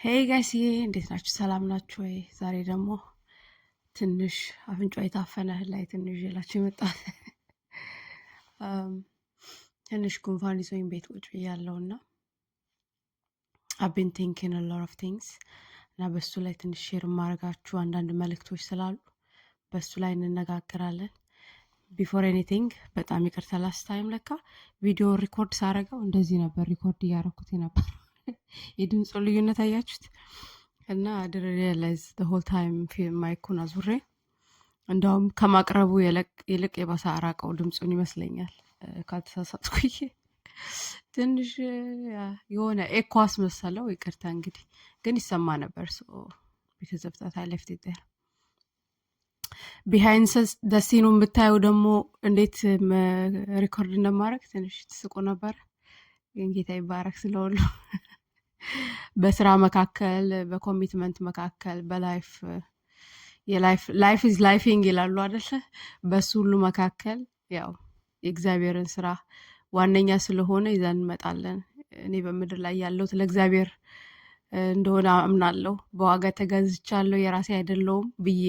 ሄይ ጋይስዬ እንዴት ናችሁ? ሰላም ናችሁ ወይ? ዛሬ ደግሞ ትንሽ አፍንጫ የታፈነ ላይ ትንሽ ይላችሁ የመጣት ትንሽ ጉንፋን ይዞኝ ቤት ቁጭ ብያለሁና I've been thinking a lot of things እና በሱ ላይ ትንሽ ሼር ማድረጋችሁ አንዳንድ መልእክቶች ስላሉ በሱ ላይ እንነጋገራለን። ቢፎር ኤኒቲንግ በጣም ይቅርታ ላስት ታይም ለካ ቪዲዮ ሪኮርድ ሳረገው እንደዚህ ነበር ሪኮርድ እያደረኩት ነበር። የድምፁ ልዩነት አያችሁት? እና I didn't realize the whole time ማይኩን አዙሬ እንደውም ከማቅረቡ ይልቅ የባሰ አራቀው ድምፁን ይመስለኛል ካልተሳሳትኩኝ። ትንሽ የሆነ ኤኮ አስመሰለው። ይቅርታ እንግዲህ ግን ይሰማ ነበር። because of that I left it there. behind the scene ብታዩ ደግሞ እንዴት ሪኮርድ እንደማረግ ትንሽ ትስቁ ነበር። ግን ጌታ ይባረክ ስለሁሉ። በስራ መካከል በኮሚትመንት መካከል በላይፍ ላይፍ ኢዝ ላይፊንግ ይላሉ አይደል? በሱ ሁሉ መካከል ያው የእግዚአብሔርን ስራ ዋነኛ ስለሆነ ይዘን እንመጣለን። እኔ በምድር ላይ ያለሁት ለእግዚአብሔር እንደሆነ አምናለሁ። በዋጋ ተገዝቻለሁ የራሴ አይደለሁም ብዬ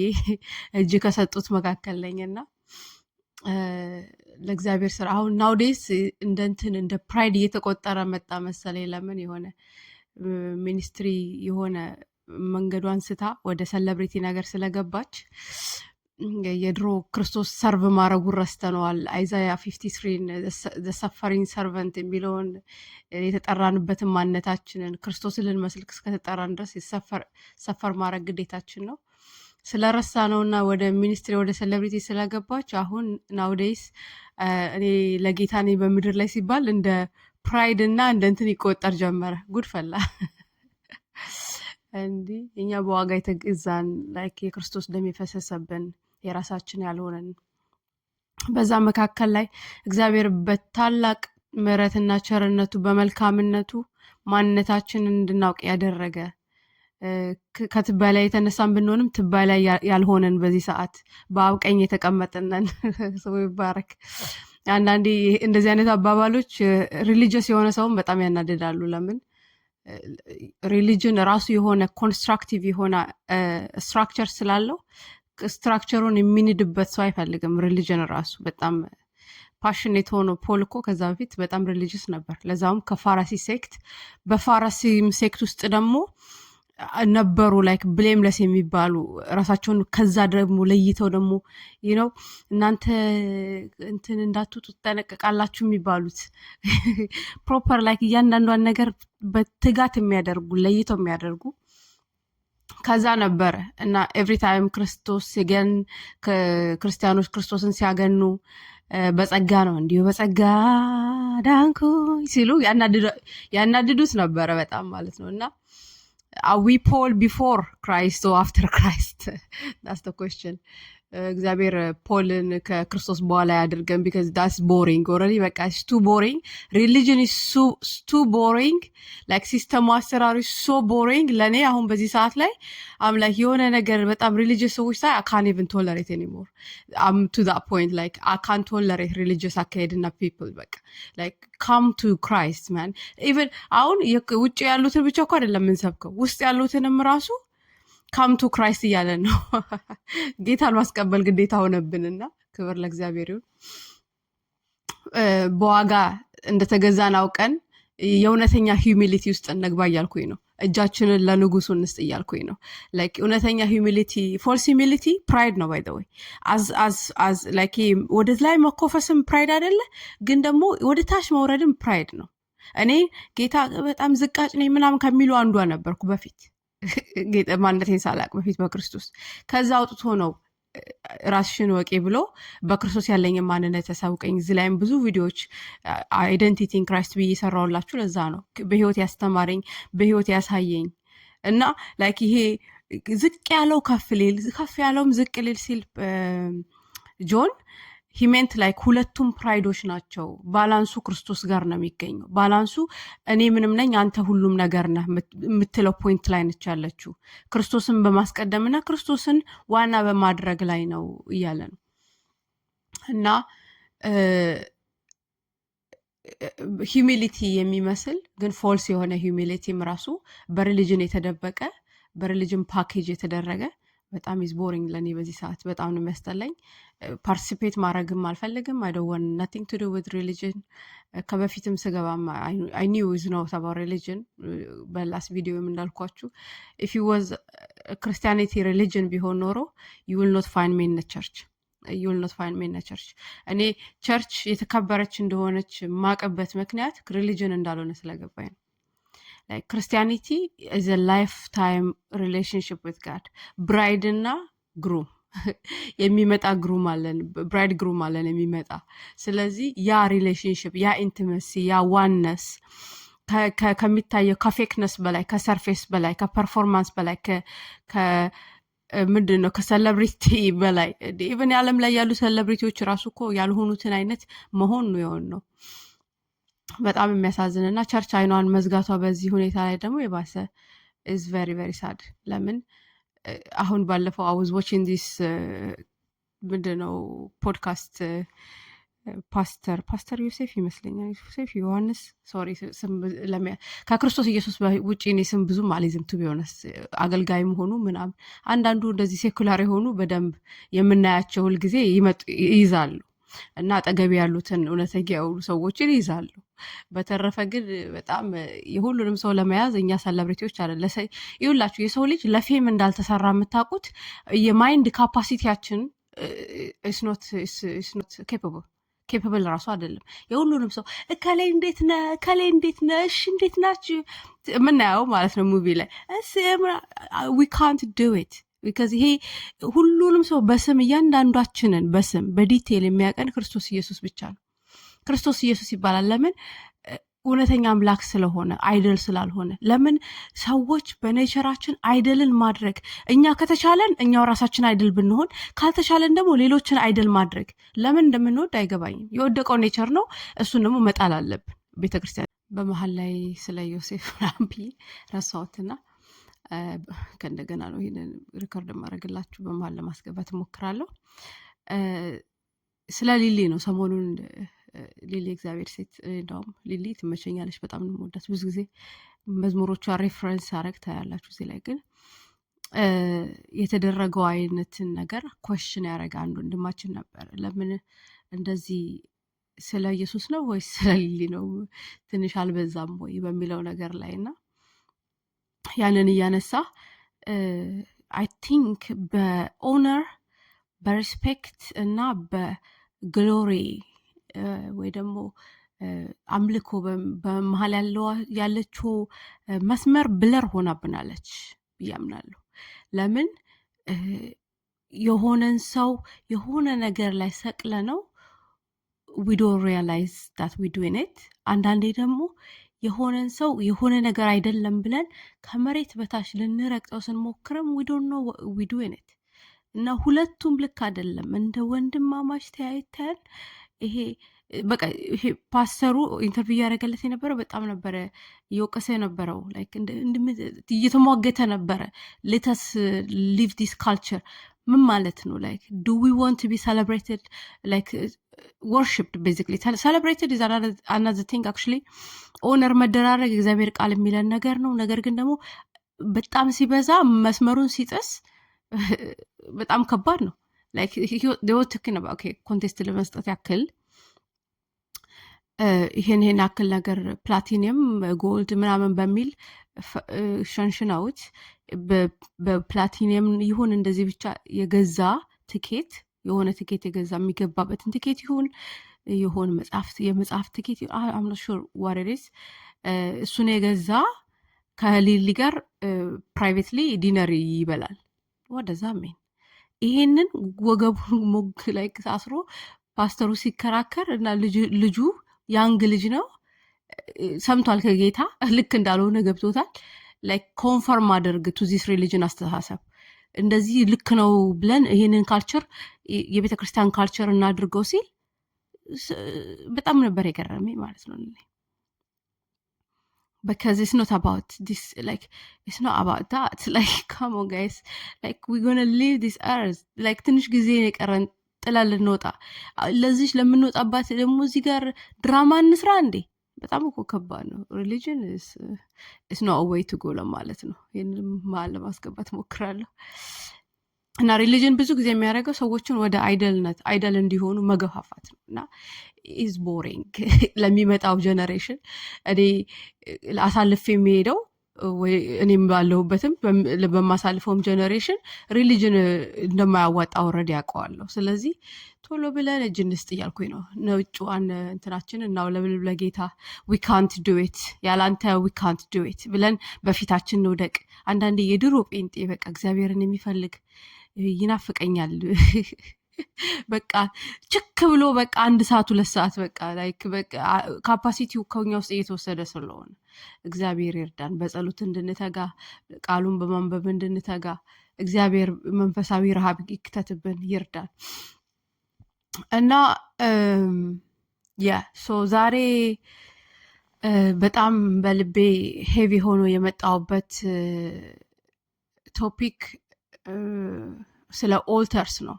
እጅ ከሰጡት መካከል ነኝና ለእግዚአብሔር ስራ አሁን ናውዴስ እንደ ፕራይድ እየተቆጠረ መጣ መሰለኝ። ለምን የሆነ ሚኒስትሪ የሆነ መንገዷን ስታ ወደ ሴሌብሪቲ ነገር ስለገባች የድሮ ክርስቶስ ሰርቭ ማድረጉ ረስተነዋል። አይዛያ 53 the suffering servant የሚለውን የተጠራንበትን ማንነታችንን ክርስቶስን ልንመስል እስከተጠራን ድረስ ሰፈር ማድረግ ግዴታችን ነው። ስለረሳ ነውና ወደ ሚኒስትሪ ወደ ሴሌብሪቲ ስለገባች አሁን ናውዴይስ እኔ ለጌታ ነኝ በምድር ላይ ሲባል እንደ ፕራይድ እና እንደ እንትን ይቆጠር ጀመረ። ጉድ ፈላ። እንዲህ እኛ በዋጋ የተገዛን ላይክ የክርስቶስ ደም የፈሰሰብን የራሳችን ያልሆነን በዛ መካከል ላይ እግዚአብሔር በታላቅ ምሕረትና ቸርነቱ በመልካምነቱ ማንነታችንን እንድናውቅ ያደረገ ከትባይ ላይ የተነሳን ብንሆንም ትባይ ላይ ያልሆነን በዚህ ሰዓት በአብ ቀኝ የተቀመጥነን ሰው ይባረክ። አንዳንዴ እንደዚህ አይነት አባባሎች ሪሊጂየስ የሆነ ሰውን በጣም ያናድዳሉ። ለምን ሪሊጅን ራሱ የሆነ ኮንስትራክቲቭ የሆነ ስትራክቸር ስላለው ስትራክቸሩን የሚንድበት ሰው አይፈልግም። ሪሊጅን ራሱ በጣም ፓሽኔት ሆኖ ፖል እኮ ከዛ በፊት በጣም ሪሊጂየስ ነበር፣ ለዛውም ከፋራሲ ሴክት። በፋራሲም ሴክት ውስጥ ደግሞ ነበሩ ላይክ ብሌምለስ የሚባሉ ራሳቸውን ከዛ ደግሞ ለይተው ደግሞ ነው እናንተ እንትን እንዳትወጡ ትጠነቀቃላችሁ የሚባሉት ፕሮፐር ላይክ እያንዳንዷን ነገር በትጋት የሚያደርጉ ለይተው የሚያደርጉ ከዛ ነበረ። እና ኤቭሪ ታይም ክርስቶስ ሲገን ክርስቲያኖች ክርስቶስን ሲያገኑ በጸጋ ነው እንዲሁ በጸጋ ዳንኩ ሲሉ ያናድዱት ነበረ በጣም ማለት ነው። እና are we Paul before Christ or after Christ? That's the question. እግዚአብሔር ፖልን ከክርስቶስ በኋላ ያድርገን because that's boring already. በቃ it's too boring. Religion is too boring. like ሲስተሙ አሰራሩ is so boring. ለኔ አሁን በዚህ ሰዓት ላይ I'm like የሆነ ነገር በጣም religious ሰዎች ሳይ I can't even tolerate anymore. I'm to that point like I can't tolerate religious አካሄድና people በቃ like come to Christ man. even አሁን ውጭ ያሉትን ብቻ እኮ አይደለም የምንሰብከው ውስጥ ያሉትንም ራሱ come to Christ እያለን ነው። ጌታን ማስቀበል ግዴታ ሆነብንና ክብር ለእግዚአብሔር ይሁን። በዋጋ እንደተገዛን አውቀን የእውነተኛ ሂዩሚሊቲ ውስጥ እንግባ እያልኩኝ ነው። እጃችንን ለንጉሱ እንስጥ እያልኩኝ ነው። ላይክ እውነተኛ ሂዩሚሊቲ ፎልስ ሂዩሚሊቲ ፕራይድ ነው። ባይ ዘ ወይ አዝ ላይክ ወደ ላይ መኮፈስም ፕራይድ አይደለ፣ ግን ደግሞ ወደ ታች መውረድም ፕራይድ ነው። እኔ ጌታ በጣም ዝቃጭ ነኝ ምናምን ከሚሉ አንዷ ነበርኩ በፊት ማንነቴን ሳላቅ በፊት በክርስቶስ። ከዛ አውጥቶ ነው ራስሽን ወቂ ብሎ በክርስቶስ ያለኝ ማንነት ተሳውቀኝ። እዚህ ላይም ብዙ ቪዲዮዎች አይደንቲቲ ኢን ክራይስት ብዬ ሰራውላችሁ። ለዛ ነው በህይወት ያስተማረኝ በህይወት ያሳየኝ። እና ላይክ ይሄ ዝቅ ያለው ከፍ ያለውም ዝቅ ሊል ሲል ጆን ሂሜንት ላይክ ሁለቱም ፕራይዶች ናቸው። ባላንሱ ክርስቶስ ጋር ነው የሚገኘው። ባላንሱ እኔ ምንም ነኝ አንተ ሁሉም ነገር ነህ የምትለው ፖይንት ላይ ነች ያለችው። ክርስቶስን በማስቀደምና ክርስቶስን ዋና በማድረግ ላይ ነው እያለ ነው። እና ሂዩሚሊቲ የሚመስል ግን ፎልስ የሆነ ሂዩሚሊቲም ራሱ በሪሊጅን የተደበቀ በሪሊጅን ፓኬጅ የተደረገ በጣም ኢዝ ቦሪንግ ለእኔ በዚህ ሰዓት በጣም ነው የሚያስጠላኝ። ፓርቲሲፔት ማድረግም አልፈልግም። አይ ዶንት ዋንት ናቲንግ ቱ ዱ ዊዝ ሪሊጅን። ከበፊትም ስገባም አይ ኒው ኢዝ ኖት አባውት ሪሊጅን። በላስ ቪዲዮም እንዳልኳችሁ ኢፍ ዩ ዋዝ ክርስቲያኒቲ ሪሊጅን ቢሆን ኖሮ ዩ ዊል ኖት ፋይንድ ሚ ኢን ቸርች ዩ ዊል ኖት ፋይንድ ሚ ኢን ቸርች። እኔ ቸርች የተከበረች እንደሆነች ማቀበት ምክንያት ሪሊጅን እንዳልሆነ ስለገባኝ ነው። ክርስቲያኒቲ ኢዝ አ ላይፍ ታይም ሪሌሽንሽፕ ዊዝ ጋድ። ብራይድ እና ግሩም የሚመጣ ግሩም አለን፣ ብራይድ ግሩም አለን የሚመጣ። ስለዚህ ያ ሪሌሽንሽፕ፣ ያ ኢንቲመሲ፣ ያ ዋነስ ከሚታየው ከፌክነስ በላይ ከሰርፌስ በላይ ከፐርፎርማንስ በላይ ምንድን ነው ከሴሌብሪቲ በላይ ኢቨን የዓለም ላይ ያሉ ሴሌብሪቲዎች ራሱ እኮ ያልሆኑትን አይነት መሆን ነው የሆን ነው። በጣም የሚያሳዝን እና ቸርች አይኗን መዝጋቷ በዚህ ሁኔታ ላይ ደግሞ የባሰ ኢዝ ቨሪ ቨሪ ሳድ። ለምን አሁን ባለፈው አይ ዋዝ ዋቺንግ ዲስ ምንድን ነው ፖድካስት ፓስተር ዮሴፍ ይመስለኛል፣ ዮሴፍ ዮሐንስ ሶሪ፣ ከክርስቶስ ኢየሱስ ውጭ እኔ ስም ብዙም አልይዝም ቱ ቢሆነስ። አገልጋይም ሆኑ ምናምን አንዳንዱ እንደዚህ ሴኩላር የሆኑ በደንብ የምናያቸው ሁልጊዜ ይይዛሉ እና አጠገቢ ያሉትን እውነተኛ የሆኑ ሰዎችን ይይዛሉ። በተረፈ ግን በጣም የሁሉንም ሰው ለመያዝ እኛ ሰለብሪቲዎች አለ ይሁላችሁ። የሰው ልጅ ለፌም እንዳልተሰራ የምታውቁት የማይንድ ካፓሲቲያችን ስኖት ኬፓብል ራሱ አይደለም። የሁሉንም ሰው እከላይ እንዴት ነ እከላይ እንዴት ነ እሺ እንዴት ናችሁ የምናየው ማለት ነው ሙቪ ላይ ዊ ካንት ዱ ኢት ቢካዝ ይሄ ሁሉንም ሰው በስም እያንዳንዷችንን በስም በዲቴይል የሚያቀን ክርስቶስ ኢየሱስ ብቻ ነው። ክርስቶስ ኢየሱስ ይባላል። ለምን? እውነተኛ አምላክ ስለሆነ አይደል ስላልሆነ። ለምን ሰዎች በኔቸራችን አይደልን ማድረግ እኛ ከተቻለን እኛው ራሳችን አይደል ብንሆን ካልተቻለን ደግሞ ሌሎችን አይደል ማድረግ ለምን እንደምንወድ አይገባኝም። የወደቀው ኔቸር ነው፣ እሱን ደግሞ መጣል አለብን። ቤተክርስቲያን በመሀል ላይ ስለ ዮሴፍ ራምፒ ረሳሁትና ከእንደገና ነው ይህንን ሪከርድ ማድረግላችሁ በመሀል ለማስገባት እሞክራለሁ። ስለ ሊሊ ነው ሰሞኑን ሊሊ እግዚአብሔር ሴት እንደውም ሊሊ ትመቸኛለች፣ በጣም ነው የምወዳት። ብዙ ጊዜ መዝሙሮቿ ሬፈረንስ አረግ ታያላችሁ። እዚህ ላይ ግን የተደረገው አይነትን ነገር ኮሽን ያደረገ አንድ ወንድማችን ነበር። ለምን እንደዚህ ስለ ኢየሱስ ነው ወይስ ስለ ሊሊ ነው ትንሽ አልበዛም ወይ በሚለው ነገር ላይ እና ያንን እያነሳ አይ ቲንክ በኦነር በሪስፔክት እና በግሎሪ ወይ ደግሞ አምልኮ በመሀል ያለችው መስመር ብለር ሆናብናለች ብዬ አምናለሁ። ለምን የሆነን ሰው የሆነ ነገር ላይ ሰቅለ ነው we don't realize that we doing it። አንዳንዴ ደግሞ የሆነን ሰው የሆነ ነገር አይደለም ብለን ከመሬት በታች ልንረግጠው ስንሞክርም we don't know we doing it እና ሁለቱም ልክ አይደለም። እንደ ወንድማማች ተያይተን ይሄ በቃ ይሄ ፓስተሩ ኢንተርቪው ያደረገለት የነበረው በጣም ነበረ እየወቀሰ የነበረው ላይክ እየተሟገተ ነበረ። ሌተስ ሊቭ ዲስ ካልቸር ምን ማለት ነው? ላይክ ዱ ዊ ዋንት ቱ ቢ ሴሌብሬትድ ላይክ ወርሺፕድ ቤዚክሊ ሴሌብሬትድ ኢዝ አናዘር ቲንግ አክቹዋሊ ኦነር መደራረግ እግዚአብሔር ቃል የሚለን ነገር ነው። ነገር ግን ደግሞ በጣም ሲበዛ መስመሩን ሲጥስ በጣም ከባድ ነው። ላይክ ዴወትክን ኦኬ ኮንቴስት ለመስጠት ያክል ይሄን ያክል ነገር ፕላቲኒየም ጎልድ ምናምን በሚል ሸንሽናዎች በፕላቲኒየም ይሁን እንደዚህ ብቻ የገዛ ትኬት የሆነ ትኬት የገዛ የሚገባበትን ትኬት ይሁን መጽሐፍት የመጽሐፍ ትኬት አም ኖት ሹር ዋት ኢት ኢዝ እሱን የገዛ ከሊሊ ጋር ፕራይቬትሊ ዲነር ይበላል። ወደዛ ሜን ይሄንን ወገቡን ሞግ ላይ አስሮ ፓስተሩ ሲከራከር እና ልጁ ያንግ ልጅ ነው ሰምቷል ከጌታ ልክ እንዳልሆነ ገብቶታል። ላይክ ኮንፈርም አድርግ ቱ ዚስ ሪሊጅን አስተሳሰብ እንደዚህ ልክ ነው ብለን ይሄንን ካልቸር የቤተ ክርስቲያን ካልቸር እናድርገው ሲል በጣም ነበር የገረመኝ ማለት ነው። because it's not about this, like it's not about that, like come on guys, like we're gonna leave this earth, like ትንሽ ጊዜ የቀረን ጥለን ልንወጣ ለዚህ ለምንወጣባት ደግሞ እዚህ ጋር ድራማ እንስራ እንዴ? በጣም እኮ ከባድ ነው። ሪሊጅን ኢስ ኖ ዌይ ቱ ጎ ለማለት ነው። ይህንን መሀል ለማስገባት ሞክራለሁ። እና ሪሊጅን ብዙ ጊዜ የሚያደርገው ሰዎችን ወደ አይደል እንዲሆኑ መገፋፋት ነው እና ኢዝ ቦሪንግ ለሚመጣው ጀነሬሽን እኔ አሳልፍ የሚሄደው እኔም ባለሁበትም በማሳልፈውም ጀነሬሽን ሪሊጅን እንደማያዋጣ ኦልሬዲ ያውቀዋለሁ። ስለዚህ ቶሎ ብለን እጅ እንስጥ እያልኩኝ ነው። ነጭዋን እንትናችን እናውለብል ለጌታ ዊ ካንት ዱ ኢት ያላንተ ዊ ካንት ዱ ኢት ብለን በፊታችን እንውደቅ። አንዳንዴ የድሮ ጴንጤ በቃ እግዚአብሔርን የሚፈልግ ይናፍቀኛል። በቃ ችክ ብሎ በቃ 1 ሰዓት 2 ሰዓት በቃ ላይክ በቃ ካፓሲቲው ከኛ ውስጥ እየተወሰደ ስለሆነ እግዚአብሔር ይርዳን። በጸሎት እንድንተጋ ቃሉን በማንበብ እንድንተጋ እግዚአብሔር መንፈሳዊ ረሃብ ይክተትብን ይርዳን። እና ሶ ዛሬ በጣም በልቤ ሄቪ ሆኖ የመጣውበት ቶፒክ ስለ ኦልተርስ ነው።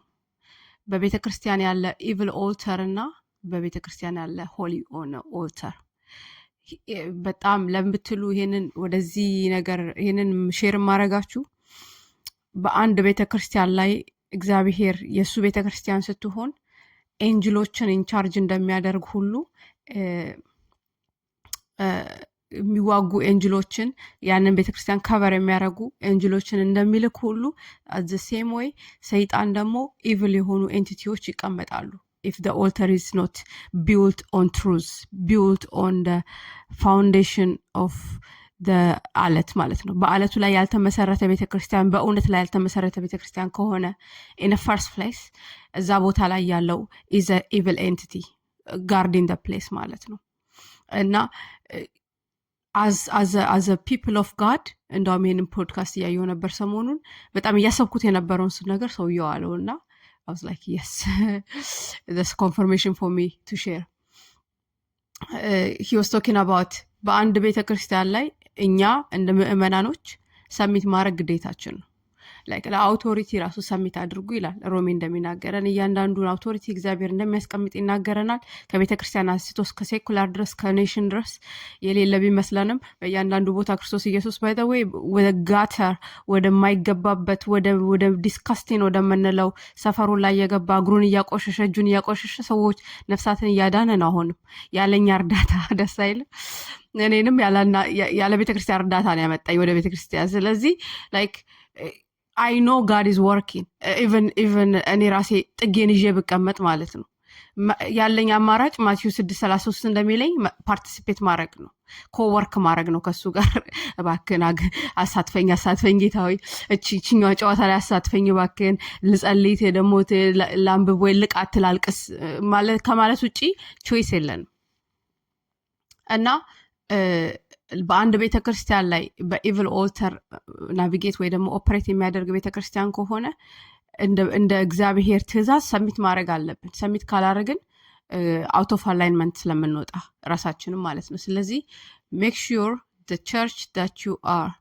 በቤተ ክርስቲያን ያለ ኢቪል ኦልተር እና በቤተ ክርስቲያን ያለ ሆሊ ኦልተር። በጣም ለምትሉ ይሄንን ወደዚህ ነገር ይሄንን ሼር ማድረጋችሁ በአንድ ቤተ ክርስቲያን ላይ እግዚአብሔር የሱ ቤተ ክርስቲያን ስትሆን ኤንጅሎችን ኢንቻርጅ እንደሚያደርግ ሁሉ የሚዋጉ ኤንጅሎችን ያንን ቤተክርስቲያን ከቨር የሚያደርጉ ኤንጅሎችን እንደሚልክ ሁሉ at the same way ሰይጣን ደግሞ ኢቪል የሆኑ ኤንቲቲዎች ይቀመጣሉ። if the altar is not built on truth, built on the foundation of the አለት ማለት ነው። በአለቱ ላይ ያልተመሰረተ ቤተክርስቲያን፣ በእውነት ላይ ያልተመሰረተ ቤተክርስቲያን ከሆነ in the first place እዛ ቦታ ላይ ያለው is a evil entity guarding the place ማለት ነው። እና as a people of God እንደውም ይሄንን ፖድካስት እያየሁ ነበር ሰሞኑን። በጣም እያሰብኩት የነበረውን ነገር ሰውየው አለው እና I was like yes that's confirmation for me to share. He was talking about በአንድ ቤተክርስቲያን ላይ እኛ እንደ ምእመናኖች ሰሚት ማድረግ ግዴታችን ነው። ላይክ ለአውቶሪቲ ራሱ ሰሚት አድርጉ ይላል ሮሜ እንደሚናገረን። እያንዳንዱን አውቶሪቲ እግዚአብሔር እንደሚያስቀምጥ ይናገረናል። ከቤተ ክርስቲያን አንስቶ እስከ ሴኩላር ድረስ ከኔሽን ድረስ የሌለ ቢመስለንም በእያንዳንዱ ቦታ ክርስቶስ ኢየሱስ ባይ ዘ ዌይ ወደ ጋተር ወደማይገባበት ወደ ዲስካስቲን ወደምንለው ሰፈሩ ላይ የገባ እግሩን እያቆሸሸ እጁን እያቆሸሸ ሰዎች ነፍሳትን እያዳነ ነው። አሁንም ያለኛ እርዳታ ደስ አይልም። እኔንም ያለ ቤተ ክርስቲያን እርዳታ ነው ያመጣኝ ወደ ቤተ ክርስቲያን። ስለዚህ ላይክ I know God is working even እኔ ራሴ ጥጌን ይዤ ብቀመጥ ማለት ነው ያለኝ አማራጭ ማቴዎስ 6:33 እንደሚለኝ ፓርቲሲፔት ማድረግ ነው፣ ኮወርክ ማድረግ ነው ከሱ ጋር። እባክህን አሳትፈኝ ጌታዊ፣ እቺኛዋ ጨዋታ ላይ አሳትፈኝ እባክህን፣ ልጸልይ ደግሞ ላንብብ ወይ ልቃት ላልቅስ ማለት ከማለት ውጪ ቾይስ የለንም። እና በአንድ ቤተክርስቲያን ላይ በኢቪል ኦልተር ናቪጌት ወይ ደግሞ ኦፕሬት የሚያደርግ ቤተክርስቲያን ከሆነ እንደ እግዚአብሔር ትእዛዝ ሰሚት ማድረግ አለብን። ሰሚት ካላደረግን አውት ኦፍ አላይንመንት ስለምንወጣ ራሳችንም ማለት ነው። ስለዚህ ሜክ ሹር the church that you are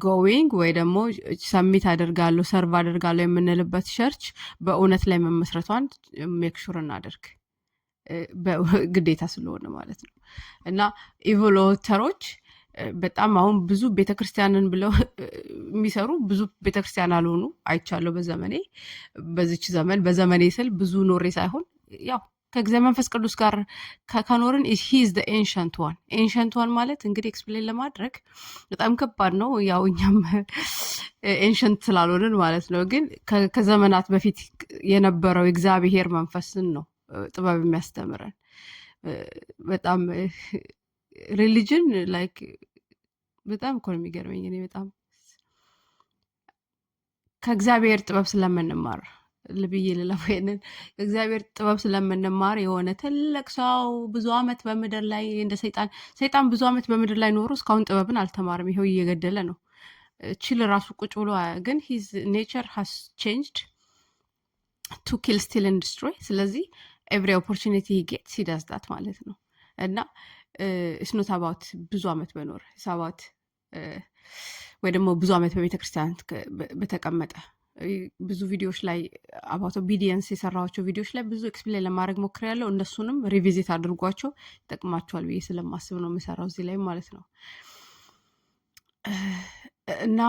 going ወይ ደግሞ ሰሚት አደርጋለሁ ሰርቭ አደርጋለሁ የምንልበት ቸርች በእውነት ላይ መመስረቷን ሜክ ሹር እናደርግ ግዴታ ስለሆነ ማለት ነው። እና ኢቪል ኦልተሮች በጣም አሁን ብዙ ቤተክርስቲያንን ብለው የሚሰሩ ብዙ ቤተክርስቲያን አልሆኑ አይቻለሁ በዘመኔ። በዚች ዘመን በዘመኔ ስል ብዙ ኖሬ ሳይሆን ያው ከእግዚአብሔር መንፈስ ቅዱስ ጋር ከኖርን he is the ancient one ማለት እንግዲህ ኤክስፕሌን ለማድረግ በጣም ከባድ ነው። ያው እኛም ኤንሸንት ስላልሆንን ማለት ነው። ግን ከዘመናት በፊት የነበረው እግዚአብሔር መንፈስን ነው ጥበብ የሚያስተምረን። በጣም ሪሊጅን ላይክ በጣም እኮ ነው የሚገርመኝ። እኔ በጣም ከእግዚአብሔር ጥበብ ስለምንማር ልብዬ ልለፈየንን ከእግዚአብሔር ጥበብ ስለምንማር የሆነ ትልቅ ሰው ብዙ አመት በምድር ላይ እንደ ሰይጣን ብዙ አመት በምድር ላይ ኖሮ እስካሁን ጥበብን አልተማርም። ይሄው እየገደለ ነው። ችል ራሱ ቁጭ ብሎ ግን his nature has changed to kill steal and destroy። ስለዚህ every opportunity he gets he does that ማለት ነው። እና it's not about ብዙ አመት በኖር it's about ወይ ደግሞ ብዙ አመት በቤተ ክርስቲያን በተቀመጠ ብዙ ቪዲዮዎች ላይ አባውት ኦቢዲየንስ የሰራኋቸው ቪዲዮዎች ላይ ብዙ ኤክስፕሌን ለማድረግ ሞክሬያለሁ። እነሱንም ሪቪዚት አድርጓቸው ይጠቅማቸዋል ብዬ ስለማስብ ነው የምሰራው እዚህ ላይ ማለት ነው። እና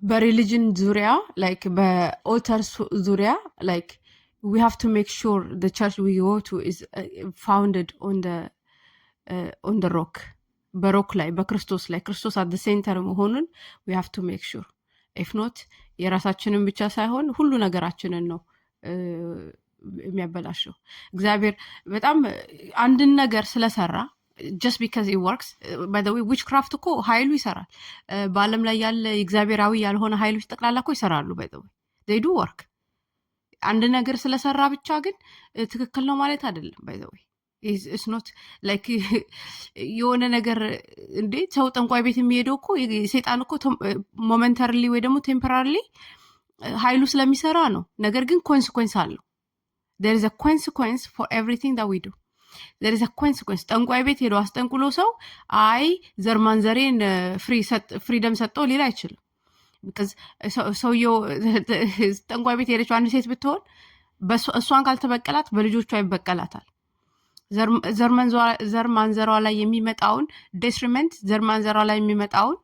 በሪሊጅን ዙሪያ ላይክ በኦልተር ዙሪያ ላይክ we have to make sure the church we go to is founded on the rock, በሮክ ላይ በክርስቶስ ላይ ክርስቶስ አት ሴንተር መሆኑን we have to make sure. if not የራሳችንን ብቻ ሳይሆን ሁሉ ነገራችንን ነው የሚያበላሸው። እግዚአብሔር በጣም አንድን ነገር ስለሰራ just because it works, by the way witchcraft እኮ ኃይሉ ይሰራል። በዓለም ላይ ያለ እግዚአብሔራዊ ያልሆነ ኃይሎች ጠቅላላ እኮ ይሰራሉ። by the way they do work። አንድ ነገር ስለሰራ ብቻ ግን ትክክል ነው ማለት አይደለም። by the way it's not like የሆነ ነገር እንዴ ሰው ጠንቋይ ቤት የሚሄደው እኮ ሰይጣን እኮ ሞመንታሪሊ ወይ ደግሞ ቴምፖራሪሊ ኃይሉ ስለሚሰራ ነው። ነገር ግን ኮንሲኩዌንስ አለው። there is a consequence for everything that we do. there is a consequence። ጠንቋይ ቤት ሄዶ አስጠንቁሎ ሰው አይ ዘርማንዘሬን ፍሪደም ሰጠው ሊል አይችልም። because ሰውየው ጠንቋይ ቤት ሄደችው አንድ ሴት ብትሆን እሷን ካልተበቀላት በልጆቿ ይበቀላታል። ዘርማንዘሯ ላይ የሚመጣውን ዴትሪመንት ዘርማንዘሯ ላይ የሚመጣውን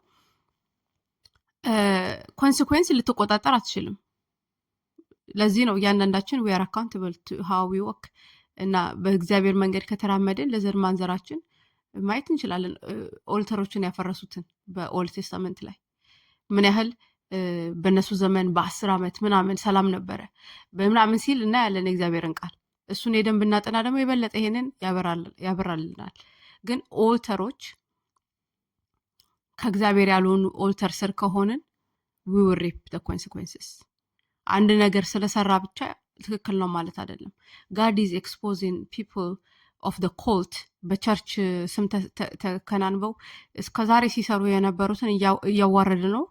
ኮንሲኩዌንስ ልትቆጣጠር አትችልም። ለዚህ ነው እያንዳንዳችን we are accountable to how we walk እና በእግዚአብሔር መንገድ ከተራመድን ለዘር ማንዘራችን ማየት እንችላለን። ኦልተሮችን ያፈረሱትን በኦልድ ቴስታመንት ላይ ምን ያህል በነሱ ዘመን በ10 ዓመት ምናምን ሰላም ነበረ በምናምን ሲል እና ያለን እግዚአብሔርን ቃል እሱን ሄደን ብናጠና ደግሞ የበለጠ ይሄንን ያበራልናል። ግን ኦልተሮች ከእግዚአብሔር ያልሆኑ ኦልተር ስር ከሆንን we will reap the consequences። አንድ ነገር ስለሰራ ብቻ ትክክል ነው ማለት አይደለም። God is exposing people of the cult በቸርች ስም ተከናንበው እስከዛሬ ሲሰሩ የነበሩትን እያዋረደ ነው።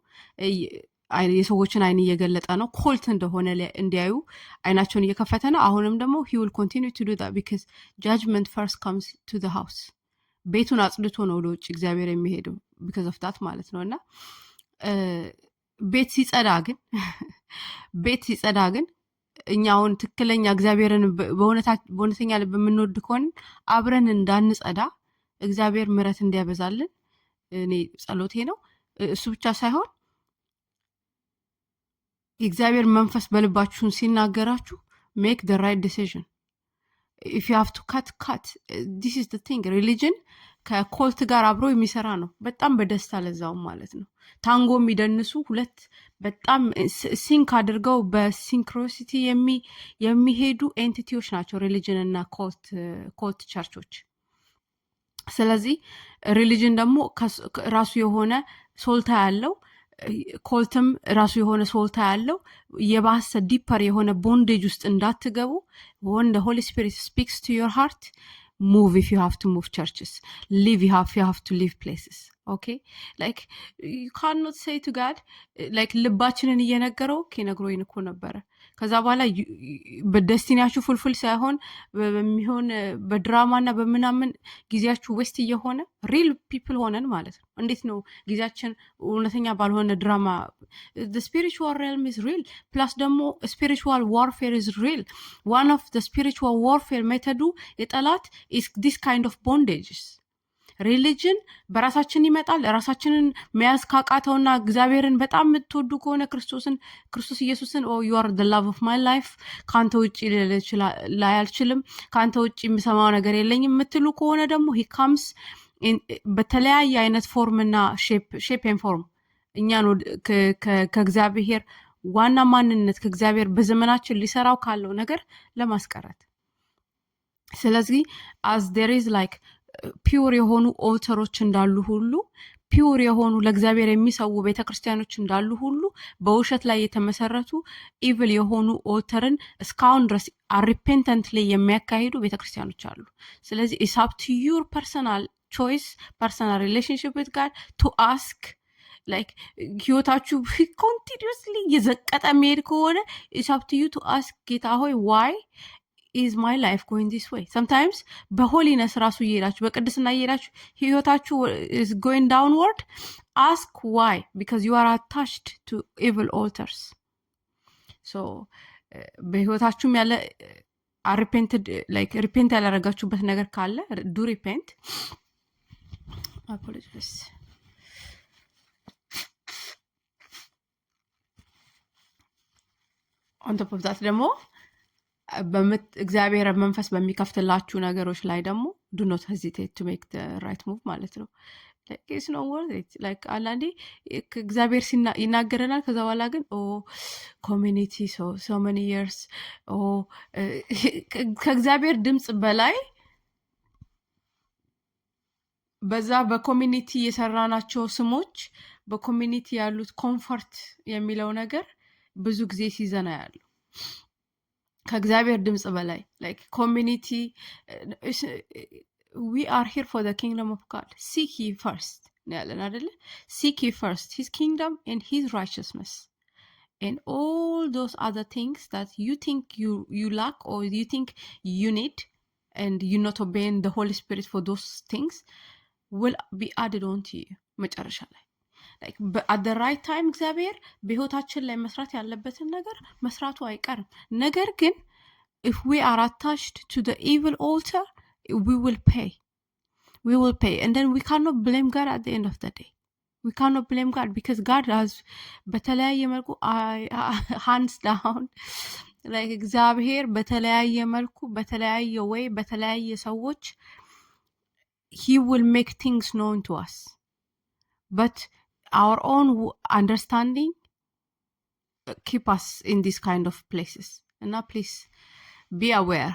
የሰዎችን አይን እየገለጠ ነው። ኮልት እንደሆነ እንዲያዩ አይናቸውን እየከፈተ ነው። አሁንም ደግሞ he will continue to do that because judgment first comes to the house። ቤቱን አጽድቶ ነው ወደ ውጭ እግዚአብሔር የሚሄደው because of that ማለት ነው። እና ቤት ሲጸዳ ግን እኛውን ትክክለኛ እግዚአብሔርን በእውነተኛ ልብ የምንወድ ከሆነ አብረን እንዳንጸዳ እግዚአብሔር ምሕረት እንዲያበዛልን እኔ ጸሎቴ ነው። እሱ ብቻ ሳይሆን የእግዚአብሔር መንፈስ በልባችሁን ሲናገራችሁ make the right decision. if you have to cut this is the thing። ሪሊጅን ከኮልት ጋር አብሮ የሚሰራ ነው። በጣም በደስታ ለዛውም ማለት ነው። ታንጎ የሚደንሱ ሁለት በጣም ሲንክ አድርገው በሲንክሮሲቲ የሚሄዱ ኤንቲቲዎች ናቸው ሪሊጅን እና ኮልት ቸርቾች። ስለዚህ ሪሊጅን ደግሞ ራሱ የሆነ ሶልታ ያለው ኮልትም ራሱ የሆነ ሶልታ ያለው የባሰ ዲፐር የሆነ ቦንዴጅ ውስጥ እንዳትገቡ when the Holy Spirit speaks to your heart move. if you have to move churches, live, you have to leave places. okay like you cannot say to God like ልባችንን እየነገረው ነግሮኝ እኮ ነበረ ከዛ በኋላ በደስቲናችሁ ፉልፉል ሳይሆን በሚሆን በድራማና በምናምን ጊዜያችሁ ዌስት እየሆነ ሪል ፒፕል ሆነን ማለት ነው። እንዴት ነው ጊዜያችን እውነተኛ ባልሆነ ድራማ? the spiritual realm is real plus ደግሞ spiritual warfare is real. one of the spiritual warfare method የጠላት is this kind of bondages። ሪሊጅን በራሳችን ይመጣል። ራሳችንን መያዝ ካቃተውና እግዚአብሔርን በጣም የምትወዱ ከሆነ ክርስቶስ ኢየሱስን you are the love of my life ካንተ ውጪ ላይ አልችልም፣ ካንተ ውጪ የሚሰማው ነገር የለኝም የምትሉ ከሆነ ደግሞ he comes በተለያየ አይነት ፎርምና ሼፕ ኤንድ ፎርም እኛን ከእግዚአብሔር ዋና ማንነት ከእግዚአብሔር በዘመናችን ሊሰራው ካለው ነገር ለማስቀረት። ስለዚህ as there is like ፒውር የሆኑ ኦልተሮች እንዳሉ ሁሉ ፒውር የሆኑ ለእግዚአብሔር የሚሰዉ ቤተክርስቲያኖች እንዳሉ ሁሉ በውሸት ላይ የተመሰረቱ ኢቪል የሆኑ ኦልተርን እስካሁን ድረስ አሪፔንተንትሊ የሚያካሂዱ ቤተክርስቲያኖች አሉ። ስለዚህ it's up to your personal choice, personal relationship with God to ask like ህይወታችሁ continuously የዘቀጠ መሄድ ከሆነ it's up to you to ask ጌታ ሆይ why is my life going this way? Sometimes በሆሊነስ ራሱ እየሄዳችሁ በቅድስና እየሄዳችሁ ህይወታችሁ is going downward. Ask why, because you are attached to evil altars. So በህይወታችሁም ያለ ሪፔንት ያላረጋችሁበት ነገር ካለ do repent. Apologies. on top of that ደግሞ እግዚአብሔር መንፈስ በሚከፍትላችሁ ነገሮች ላይ ደግሞ do not hesitate to make the right move ማለት ነው። like it's not worth it. like አንዳንዴ እግዚአብሔር ይናገረናል ከዛ በኋላ ግን ኮሚኒቲ so many years ከእግዚአብሔር ድምጽ በላይ በዛ በኮሚኒቲ የሰራናቸው ስሞች በኮሚኒቲ ያሉት ኮምፎርት የሚለው ነገር ብዙ ጊዜ ሲዘና ያሉ ከእግዚአብሔር ድምጽ በላይ like community we are here for the kingdom of God. Seek ye first ያለን አይደለ? Seek ye first his kingdom and his righteousness, and all those other things that you think you lack or you think you need and you're not obeying the Holy Spirit for those things will be added on to you. መጨረሻ ላይ like at the right time እግዚአብሔር በህይወታችን ላይ መስራት ያለበትን ነገር መስራቱ አይቀርም። ነገር ግን if we are attached to the evil altar, we will pay and then we cannot blame God at the end of the day. We cannot blame God because God has በተለያየ መልኩ hands down like እግዚአብሔር በተለያየ መልኩ በተለያየ way በተለያየ ሰዎች he will make things known to us, but our own understanding keep us in this kind of places. And now please be aware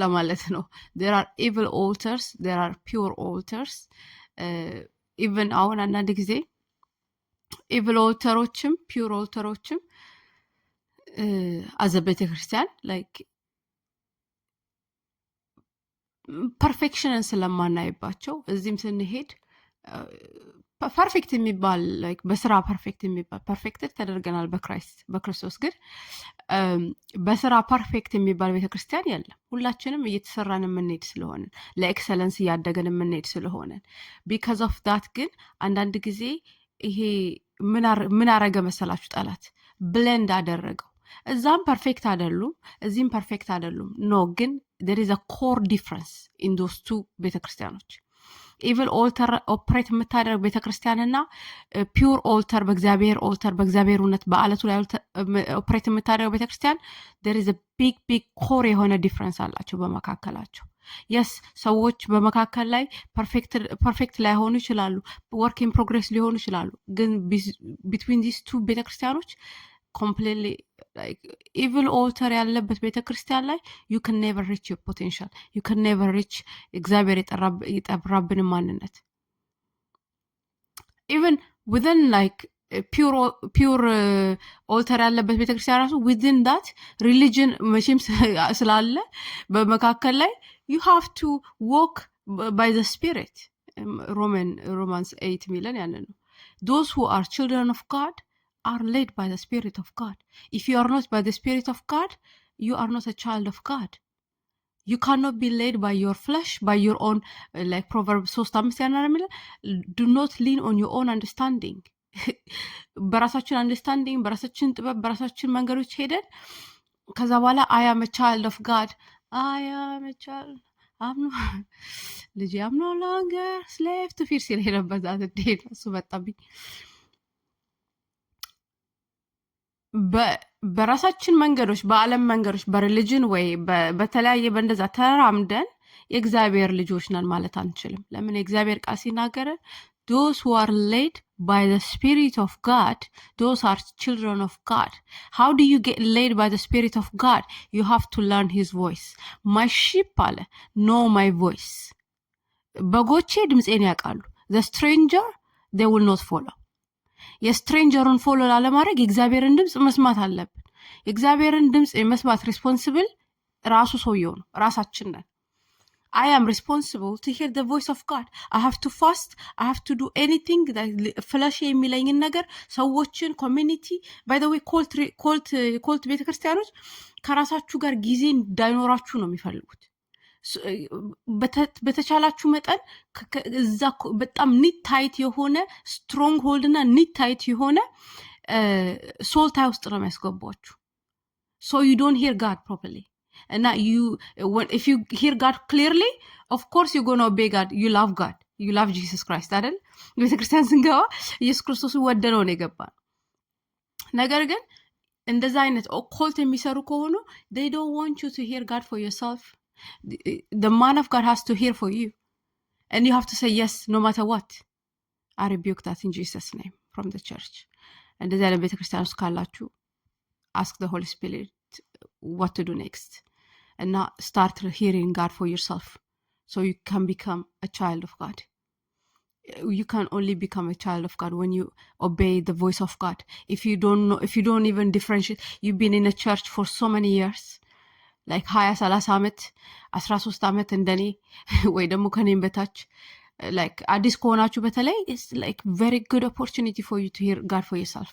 ለማለት ነው። there are evil altars, there are pure altars. even አሁን አንዳንድ ጊዜ evil altarዎችም pure altarዎችም as a ቤተክርስቲያን like perfection ስለማናይባቸው እዚህም ስንሄድ ፐርፌክት የሚባል like በስራ ፐርፌክት የሚባል ፐርፌክት ተደርገናል በክርስቶስ ግን በስራ ፐርፌክት የሚባል ቤተክርስቲያን የለም። ሁላችንም እየተሰራን የምንሄድ ስለሆነ ለኤክሰለንስ እያደገን የምንሄድ ስለሆነ because of that ግን አንዳንድ ጊዜ ይሄ ምን አረገ መሰላችሁ ጠላት ብሌንድ አደረገው። እዛም ፐርፌክት አይደሉም እዚህም ፐርፌክት አይደሉም። ኖ ግን there is a core difference in those two ቤተክርስቲያኖች። ኢቪል ኦልተር ኦፕሬት የምታደርግ ቤተክርስቲያንና ፒውር ኦልተር በእግዚአብሔር ኦልተር በእግዚአብሔር እውነት በአለቱ ላይ ኦፕሬት የምታደርግ ቤተክርስቲያን there is a big core የሆነ ዲፍረንስ አላቸው በመካከላቸው። የስ ሰዎች በመካከል ላይ ፐርፌክት ላይሆኑ ይችላሉ፣ ወርክ ኢን ፕሮግሬስ ሊሆኑ ይችላሉ። ግን ቢትዊን ዲስ ቱ ቤተክርስቲያኖች completely like evil altar ያለበት ቤተክርስቲያን ላይ you can never reach your potential, you can never reach እግዚአብሔር የጠራብን ማንነት። even within like pure altar ያለበት ቤተክርስቲያን ራሱ within that religion መቼም ስላለ በመካከል ላይ you have to walk by the spirit. Romans 8 ሚለን ያንን ነው። those who are children of God are led by the Spirit of God. If you are not by the Spirit of God, you are not a child of God. You cannot be led by your flesh, by your own, like Proverbs 3:5 ያናረሚለ do not lean on your own understanding. በራሳችን understanding በራሳችን ጥበብ በራሳችን መንገዶች ሄደን ከዛ በኋላ I am a child of God. I am a child. I'm no longer slave to fear ሲል ሄደበት ዛት እሱ በጣብኝ። በራሳችን መንገዶች በአለም መንገዶች በሪሊጅን ወይ በተለያየ በእንደዛ ተራምደን የእግዚአብሔር ልጆች ነን ማለት አንችልም። ለምን የእግዚአብሔር ቃል ሲናገር those who are led by the Spirit of God, those are children of God. How do you get led by the Spirit of God? You have to learn his voice. My sheep አለ know my voice. በጎቼ ድምፄን ያውቃሉ። the stranger they will not follow. የስትሬንጀሩን ፎሎ ላለማድረግ የእግዚአብሔርን ድምጽ መስማት አለብን። የእግዚአብሔርን ድምጽ የመስማት ሪስፖንሲብል ራሱ ሰውየው ነው፣ ራሳችን ነን። I am responsible to hear the voice of God. I have to fast. I have to do anything that flash የሚለኝን ነገር ሰዎችን ኮሚኒቲ by the way ኮልት ቤተክርስቲያኖች ከራሳችሁ ጋር ጊዜ እንዳይኖራችሁ ነው የሚፈልጉት። በተቻላችሁ መጠን እዛ በጣም ኒት ታይት የሆነ ስትሮንግ ሆልድ እና ኒት ታይት የሆነ ሶል ታይ ውስጥ ነው የሚያስገቧችሁ። so you don't hear God properly. And now if you hear God clearly, of course you're going to obey God. You love God. You love Jesus Christ. አይደል? ቤተክርስቲያን ስንገባ ኢየሱስ ክርስቶስን ወደነው ነው የገባን። ነገር ግን እንደዛ አይነት ኦኮልት የሚሰሩ ከሆኑ they don't want you to hear God for yourself. The man of God has to hear for you. And you have to say yes no matter what. I rebuke that in Jesus' name from the church. And እንደዛ አይነት ቤተክርስቲያን ውስጥ ካላችሁ ask the Holy Spirit what to do next. And now start hearing God for yourself so you can become a child of God. You can only become a child of God when you obey the voice of God. If you don't know, if you don't even differentiate, you've been in a church for so many years, like 20-30 ዓመት 13 ዓመት እንደኔ ወይ ደግሞ ከኔም በታች like አዲስ ከሆናችሁ በተለይ it's like very good opportunity for you to hear God for yourself.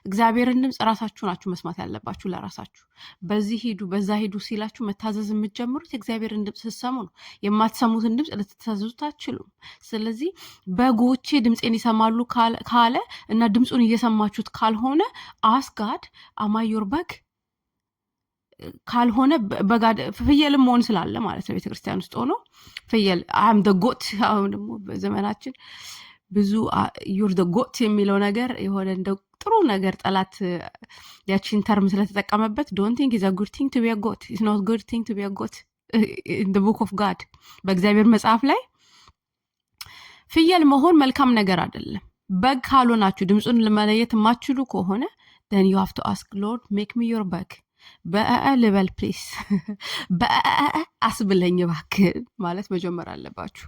እግዚአብሔርን ድምጽ ራሳችሁ ናችሁ መስማት ያለባችሁ ለራሳችሁ። በዚህ ሂዱ በዛ ሂዱ ሲላችሁ መታዘዝ የምትጀምሩት እግዚአብሔርን ድምጽ ስትሰሙ ነው። የማትሰሙትን ድምጽ ልትታዘዙት አትችሉም። ስለዚህ በጎቼ ድምጽን ይሰማሉ ካለ እና ድምጹን እየሰማችሁት ካልሆነ ask God, am I your bag? ካልሆነ በጋድ ፍየልም መሆን ስላለ ማለት ነው። ቤተክርስቲያን ውስጥ ሆኖ ፍየል am the goat። አሁን ደግሞ በዘመናችን ብዙ you're the goat የሚለው ነገር የሆነ እንደው ጥሩ ነገር ጠላት ያቺን ተርም ስለተጠቀመበት don't think it's a good thing to be a goat. It's not good thing to be a goat in the book of God. በእግዚአብሔር መጽሐፍ ላይ ፍየል መሆን መልካም ነገር አይደለም። በግ ካልሆናችሁ ድምጹን ለመለየት የማትችሉ ከሆነ then you have to ask Lord make me your bag. በልበል ፕሊስ አስብለኝ እባክህ ማለት መጀመር አለባችሁ።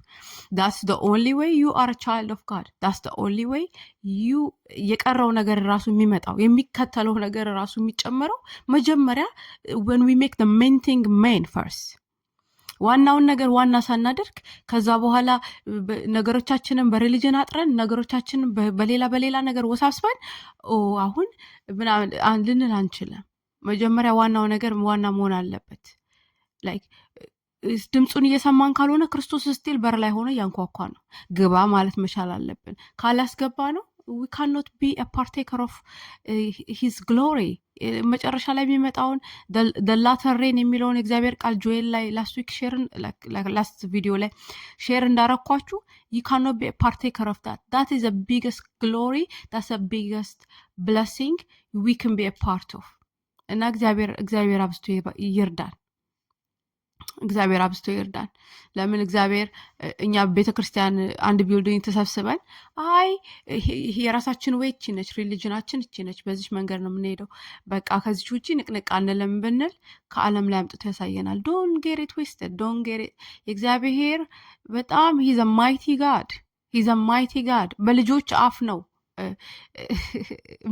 that's the only way you are a child of God. that's the only way you የቀረው ነገር ራሱ የሚመጣው የሚከተለው ነገር ራሱ የሚጨመረው መጀመሪያ when we make the main thing main first. ዋናውን ነገር ዋና ሳናደርግ ከዛ በኋላ ነገሮቻችንን በሪሊጅን አጥረን ነገሮቻችንን በሌላ ነገር ወሳስበን አሁን ልንል አንችልም። መጀመሪያ ዋናው ነገር ዋና መሆን አለበት። ላይክ ድምጹን እየሰማን ካልሆነ ክርስቶስ ስቲል በር ላይ ሆኖ ያንኳኳ ነው። ግባ ማለት መቻል አለብን። ካላስገባ ነው we cannot be a partaker of his glory. መጨረሻ ላይ የሚመጣውን the latter rain የሚለውን እግዚአብሔር ቃል ጆኤል ላይ last week last video ላይ ሼር እንዳረኳችሁ you cannot be a partaker of that. That is the biggest glory, that's the biggest blessing we can be a part of. እና እግዚአብሔር አብስቶ ይርዳን። እግዚአብሔር አብስቶ ይርዳን። ለምን እግዚአብሔር እኛ ቤተክርስቲያን አንድ ቢልዲንግ ተሰብስበን አይ የራሳችን ወይ እቺ ነች ሪሊጅናችን እቺ ነች በዚህ መንገድ ነው የምንሄደው በቃ ከዚህ ውጪ ንቅንቅ አንልም ብንል ከዓለም ላይ አምጥቶ ያሳየናል። don't get it twisted, don't get it. እግዚአብሔር በጣም he's a mighty God. በልጆች አፍ ነው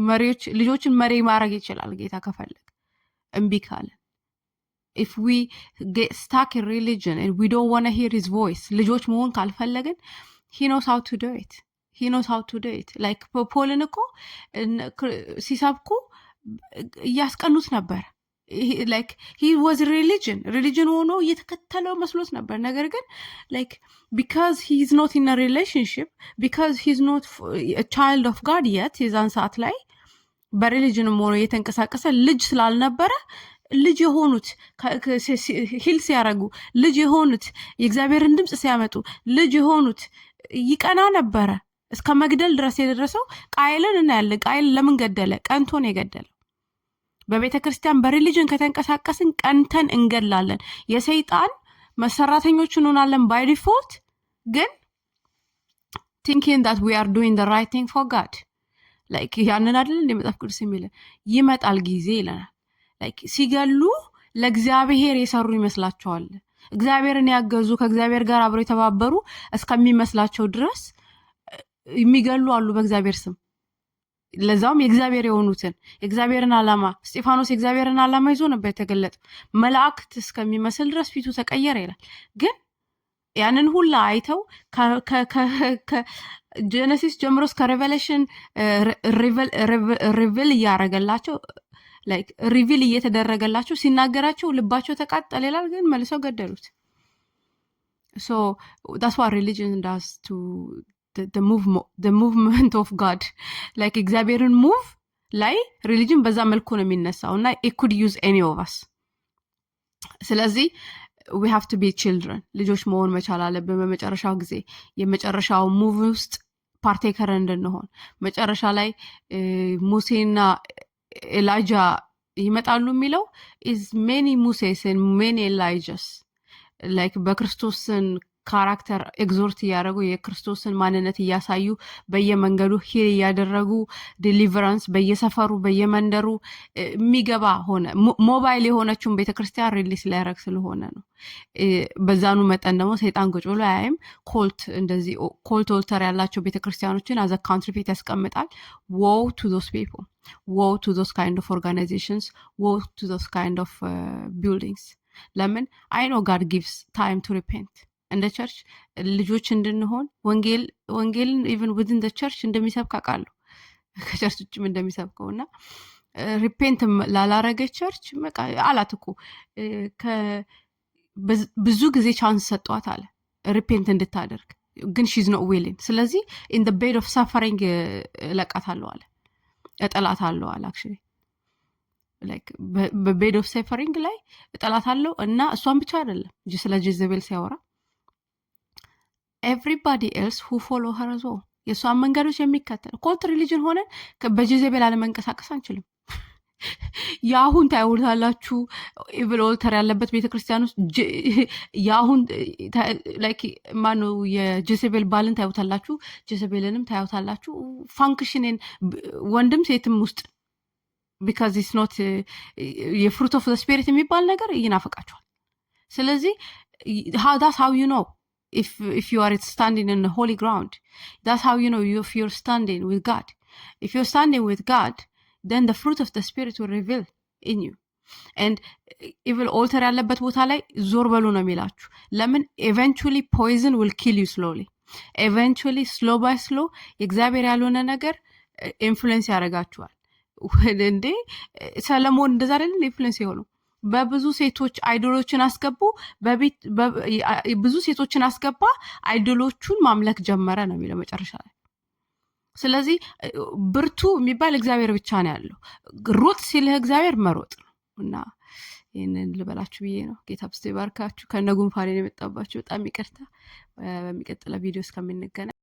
መሪዎች ልጆችን መሪ ማድረግ ይችላል ጌታ ከፈለገ። እምቢ ካለ if we get stuck in religion and we don't want to hear his voice ልጆች መሆን ካልፈለግን he knows how to do it. like ፖልን እኮ ሲሰብኩ እያስቀኑት ነበር። like he was religion ሆኖ እየተከተለው መስሎት ነበር። ነገር ግን like because he is not in a relationship, because he is not a child of God yet የዛን ሰዓት ላይ በሪሊጅን ሆኖ እየተንቀሳቀሰ ልጅ ስላልነበረ ልጅ የሆኑት ሂል ሲያረጉ ልጅ የሆኑት የእግዚአብሔርን ድምጽ ሲያመጡ ልጅ የሆኑት ይቀና ነበረ። እስከ መግደል ድረስ የደረሰው ቃየልን እናያለን። ቃየል ለምን ገደለ? ቀንቶ ነው የገደለው። በቤተ ክርስቲያን በሪሊጅን ከተንቀሳቀስን ቀንተን እንገድላለን። የሰይጣን መሰራተኞች እንሆናለን by default። ግን thinking that we are doing the right thing for God, like ያንን አይደል እንደ መጽሐፍ ቅዱስ የሚለን ይመጣል ጊዜ ይለናል። like ሲገሉ ለእግዚአብሔር የሰሩ ይመስላቸዋል። እግዚአብሔርን ያገዙ ከእግዚአብሔር ጋር አብረው የተባበሩ እስከሚመስላቸው ድረስ የሚገሉ አሉ በእግዚአብሔር ስም። ለዛውም የእግዚአብሔር የሆኑትን የእግዚአብሔርን ዓላማ እስጢፋኖስ የእግዚአብሔርን ዓላማ ይዞ ነበር የተገለጠው። መላእክት እስከሚመስል ድረስ ፊቱ ተቀየረ ይላል። ግን ያንን ሁላ አይተው ጀነሲስ ጀምሮ እስከ ሬቨሌሽን ሪቪል እያረገላቸው ላይክ ሪቪል እየተደረገላቸው ሲናገራቸው ልባቸው ተቃጠለ ይላል፣ ግን መልሰው ገደሉት። ሶ that's what religion does to the movement of God. like እግዚአብሔርን ሙቭ ላይ ሪሊጅን በዛ መልኩ ነው የሚነሳው እና it could use any of us። ስለዚህ we have to be children፣ ልጆች መሆን መቻል አለብን። በመጨረሻው ጊዜ የመጨረሻው ሙቭ ውስጥ ፓርቴከር እንድንሆን መጨረሻ ላይ ሙሴና ኤላጃ ይመጣሉ የሚለው is many Moses and many Elijahs like በክርስቶስን ካራክተር ኤግዞርት እያደረጉ የክርስቶስን ማንነት እያሳዩ በየመንገዱ ሂል እያደረጉ ዲሊቨራንስ በየሰፈሩ በየመንደሩ የሚገባ ሆነ። ሞባይል የሆነችውን ቤተክርስቲያን ሪሊስ ሊያደርግ ስለሆነ ነው። በዛኑ መጠን ደግሞ ሰይጣን ቁጭ ብሎ አያይም። ኮልት እንደዚህ ኮልት ኦልተር ያላቸው ቤተክርስቲያኖችን አዘ ካውንትሪፌት ያስቀምጣል። woe to those people, woe to those kind of organizations, woe to those kind of buildings። ለምን I know God gives time to repent። እንደ ቸርች ልጆች እንድንሆን ወንጌልን ኢቨን within the church እንደሚሰብክ አውቃለሁ፣ ከቸርች ውጭም እንደሚሰብከው እና ሪፔንት ላላረገ ቸርች አላት እኮ ብዙ ጊዜ ቻንስ ሰጧት አለ ሪፔንት እንድታደርግ፣ ግን she's not willing። ስለዚህ in the bed of suffering እለቃታለሁ አለ፣ እጠላታለሁ አለ። actually like በቤድ ኦፍ ሰፈሪንግ ላይ እጠላታለሁ እና እሷን ብቻ አይደለም ስለ ጄዘቤል ሲያወራ everybody else who follow her as well፣ የእሷን መንገዶች የሚከተል ኮልት ሪሊጅን ሆነን በጄዘቤል አለመንቀሳቀስ አንችልም። የአሁን ታዩታላችሁ ኢቭል ኦልተር ያለበት ቤተክርስቲያን ውስጥ የአሁን ላይክ ማነው የጄዘቤል ባልን ታዩታላችሁ፣ ጄዘቤልንም ታዩታላችሁ። ፋንክሽንን ወንድም ሴትም ውስጥ because it's not የፍሩት ኦፍ the spirit የሚባል ነገር ይናፈቃቸዋል። ስለዚህ that's how you know if you are standing in the holy ground, that's how you know if you're standing with God. If you're standing with God, then the fruit of the spirit will reveal in you. and evil altar ያለበት ቦታ ላይ ዞር በሉ ነው የሚላችሁ። ለምን eventually poison will kill you slowly, eventually slow by slow የእግዚአብሔር ያልሆነ ነገር ኢንፍሉዌንስ ያደርጋችኋል። እንዴ ሰለሞን እንደዛ አይደል ኢንፍሉዌንስ የሆነው? በብዙ ሴቶች አይዶሎችን አስገቡ፣ ብዙ ሴቶችን አስገባ፣ አይዶሎቹን ማምለክ ጀመረ ነው የሚለው መጨረሻ ላይ። ስለዚህ ብርቱ የሚባል እግዚአብሔር ብቻ ነው ያለው። ሩጥ ሲልህ እግዚአብሔር መሮጥ ነው። እና ይህንን ልበላችሁ ብዬ ነው። ጌታ ብስቶ ይባርካችሁ። ከነጉንፋኔ ነው የመጣባችሁ፣ በጣም ይቅርታ። በሚቀጥለው ቪዲዮ እስከምንገናኝ